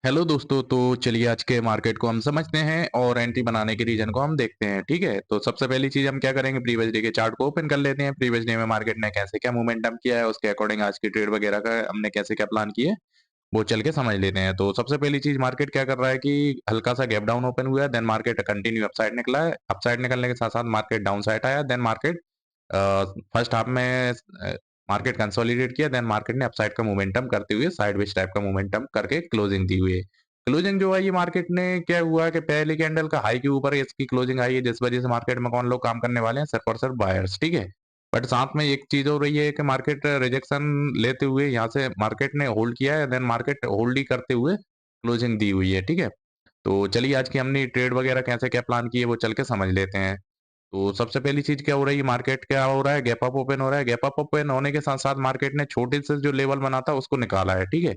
Hello दोस्तों, तो चलिए आज के मार्केट को हम समझते हैं और एंट्री बनाने के रीजन को हम देखते हैं। ठीक है, तो सबसे पहली चीज हम क्या करेंगे, प्रीवियस डे के चार्ट को ओपन कर लेते हैं। प्रीवियस डे में मार्केट ने कैसे क्या मोमेंटम किया है, उसके अकॉर्डिंग आज की ट्रेड वगैरह का हमने कैसे क्या प्लान किए वो चल के समझ लेते हैं। तो सबसे पहली चीज मार्केट क्या कर रहा है कि हल्का सा गैप डाउन ओपन हुआ है, देन मार्केट कंटिन्यू अपसाइड निकला है। अपसाइड निकलने के साथ साथ मार्केट डाउन साइड आया, देन मार्केट फर्स्ट हाफ में मार्केट कंसोलिडेट किया, देन मार्केट ने अपसाइड का मोमेंटम करते हुए साइडवेज टाइप का मोमेंटम करके क्लोजिंग दी हुई है। क्लोजिंग जो है ये मार्केट ने क्या हुआ है कि पहले कैंडल का हाई के ऊपर इसकी क्लोजिंग आई है, जिस वजह से मार्केट में कौन लोग काम करने वाले हैं, सिर्फ और सिर्फ बायर्स। ठीक है, बट साथ में एक चीज हो रही है कि मार्केट रिजेक्शन लेते हुए यहाँ से मार्केट ने होल्ड किया है, देन मार्केट होल्ड ही करते हुए क्लोजिंग दी हुई है। ठीक है, तो चलिए आज की हमने ट्रेड वगैरह कैसे क्या प्लान की है वो चल के समझ लेते हैं। तो सबसे पहली चीज क्या हो रही है, मार्केट क्या हो रहा है, गैप अप ओपन हो रहा है। गैप अप ओपन होने के साथ साथ मार्केट ने छोटे से जो लेवल बना था उसको निकाला है। ठीक है,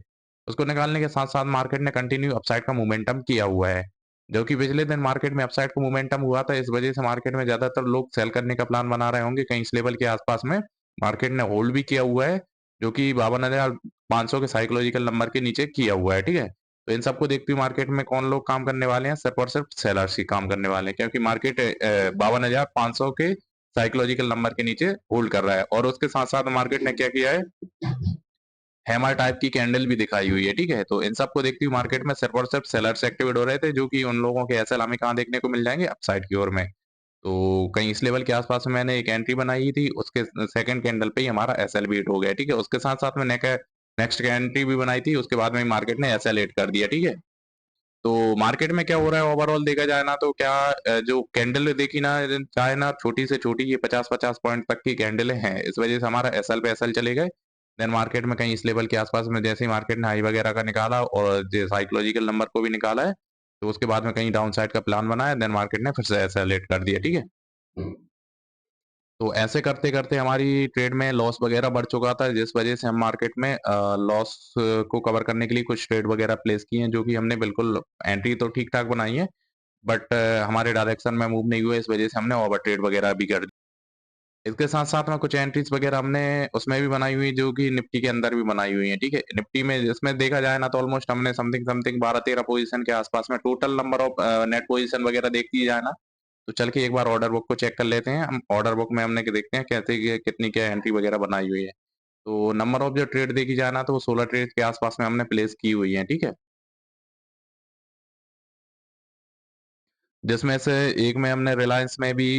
उसको निकालने के साथ साथ मार्केट ने कंटिन्यू अपसाइड का मोमेंटम किया हुआ है, जो कि पिछले दिन मार्केट में अपसाइड का मोमेंटम हुआ था। इस वजह से मार्केट में ज्यादातर लोग सेल करने का प्लान बना रहे होंगे। कहीं इस लेवल के आसपास में मार्केट ने होल्ड भी किया हुआ है, जो कि 52,500 के साइकोलॉजिकल नंबर के नीचे किया हुआ है। ठीक है, तो इन सबको देखते हुए मार्केट में कौन लोग काम करने वाले हैं, सिर्फ और सिर्फ सेलर्स ही काम करने वाले हैं, क्योंकि मार्केट 52,500 के साइकोलॉजिकल नंबर के नीचे होल्ड कर रहा है। और उसके साथ साथ मार्केट ने क्या किया है, हैमर टाइप की कैंडल भी दिखाई हुई है। ठीक है, तो इन सबको देखते हुए मार्केट में सिर्फ और सिर्फ सेलर्स एक्टिवेट हो रहे थे, जो कि उन लोगों के एसएल हमें कहाँ देखने को मिल जाएंगे, अपसाइड की ओर में। तो कहीं इस लेवल के आसपास में मैंने एक एंट्री बनाई थी, उसके सेकंड कैंडल पे ही हमारा एसएल भी हिट हो गया। ठीक है, उसके साथ साथ में नेक्स्ट एंट्री भी बनाई थी, उसके बाद में मार्केट ने एसएल हिट कर दिया। ठीक है, तो मार्केट में क्या हो रहा है ओवरऑल देखा जाए ना, तो क्या जो कैंडल देखी ना, चाहे ना छोटी से छोटी ये 50-50 पॉइंट तक की कैंडल हैं, इस वजह से हमारा एसएल पे एसएल चले गए। देन मार्केट में कहीं इस लेवल के आसपास में जैसे ही मार्केट ने हाई वगैरह का निकाला और जो साइकोलॉजिकल नंबर को भी निकाला है, तो उसके बाद में कहीं डाउन साइड का प्लान बनाया, देन मार्केट ने फिर से एसएल हिट कर दिया। ठीक है, तो ऐसे करते करते हमारी ट्रेड में लॉस वगैरह बढ़ चुका था, जिस वजह से हम मार्केट में लॉस को कवर करने के लिए कुछ ट्रेड वगैरह प्लेस किए हैं, जो कि हमने बिल्कुल एंट्री तो ठीक ठाक बनाई है, बट हमारे डायरेक्शन में मूव नहीं हुए, इस वजह से हमने ओवर ट्रेड वगैरह भी कर दी। इसके साथ साथ में कुछ एंट्रीज वगैरह हमने उसमें भी बनाई हुई, जो कि निफ्टी के अंदर भी बनाई हुई है। ठीक है, निफ्टी में इसमें देखा जाए ना, तो ऑलमोस्ट हमने समथिंग समथिंग 12-13 पोजीशन के आसपास में total number of net position वगैरह देख ली जाए ना, तो चल के एक बार ऑर्डर बुक को चेक कर लेते हैं। हम ऑर्डर बुक में हमने देखते हैं कैसे कितनी क्या एंट्री वगैरह बनाई हुई है। तो नंबर ऑफ जो ट्रेड देखी जाए ना, तो वो 16 ट्रेड के आसपास में हमने प्लेस की हुई है। ठीक है, जिसमें से एक में हमने रिलायंस में भी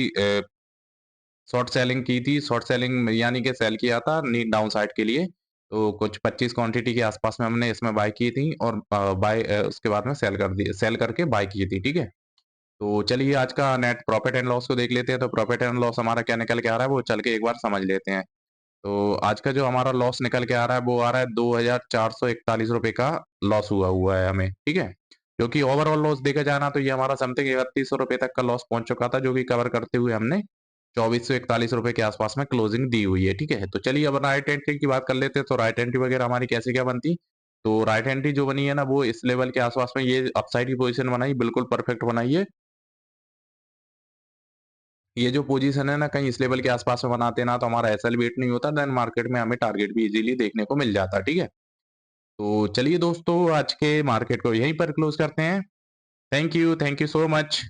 शॉर्ट सेलिंग की थी। शॉर्ट सेलिंग यानी कि सेल किया था नीड डाउन साइड के लिए, तो कुछ 25 क्वांटिटी के आसपास में हमने इसमें बाय की थी, और बाय उसके बाद में सेल कर दी, सेल करके बाय की थी। ठीक है, तो चलिए आज का नेट प्रॉफिट एंड लॉस को देख लेते हैं। तो प्रॉफिट एंड लॉस हमारा क्या निकल के आ रहा है वो चल के एक बार समझ लेते हैं। तो आज का जो हमारा लॉस निकल के आ रहा है वो आ रहा है 2,441 रुपए का लॉस हुआ हुआ है हमें। ठीक है, क्योंकि ओवरऑल लॉस देखा जाए ना, तो ये हमारा समथिंग 3100 रुपए तक का लॉस पहुंच चुका था, जो कि कवर करते हुए हमने 2441 रुपए के आसपास में क्लोजिंग दी हुई है। ठीक है, तो चलिए अब राइट एंट्री की बात कर लेते हैं। तो राइट एंट्री वगैरह हमारी कैसे क्या बनती, तो राइट एंट्री जो बनी है ना, वो इस लेवल के आसपास में ये अपसाइड की पोजीशन बनाई, बिल्कुल परफेक्ट बनाई है। ये जो पोजीशन है ना, कहीं इस लेवल के आसपास में बनाते ना, तो हमारा एसएल वेट नहीं होता, देन मार्केट में हमें टारगेट भी इजीली देखने को मिल जाता। ठीक है, तो चलिए दोस्तों आज के मार्केट को यहीं पर क्लोज करते हैं। Thank you so much.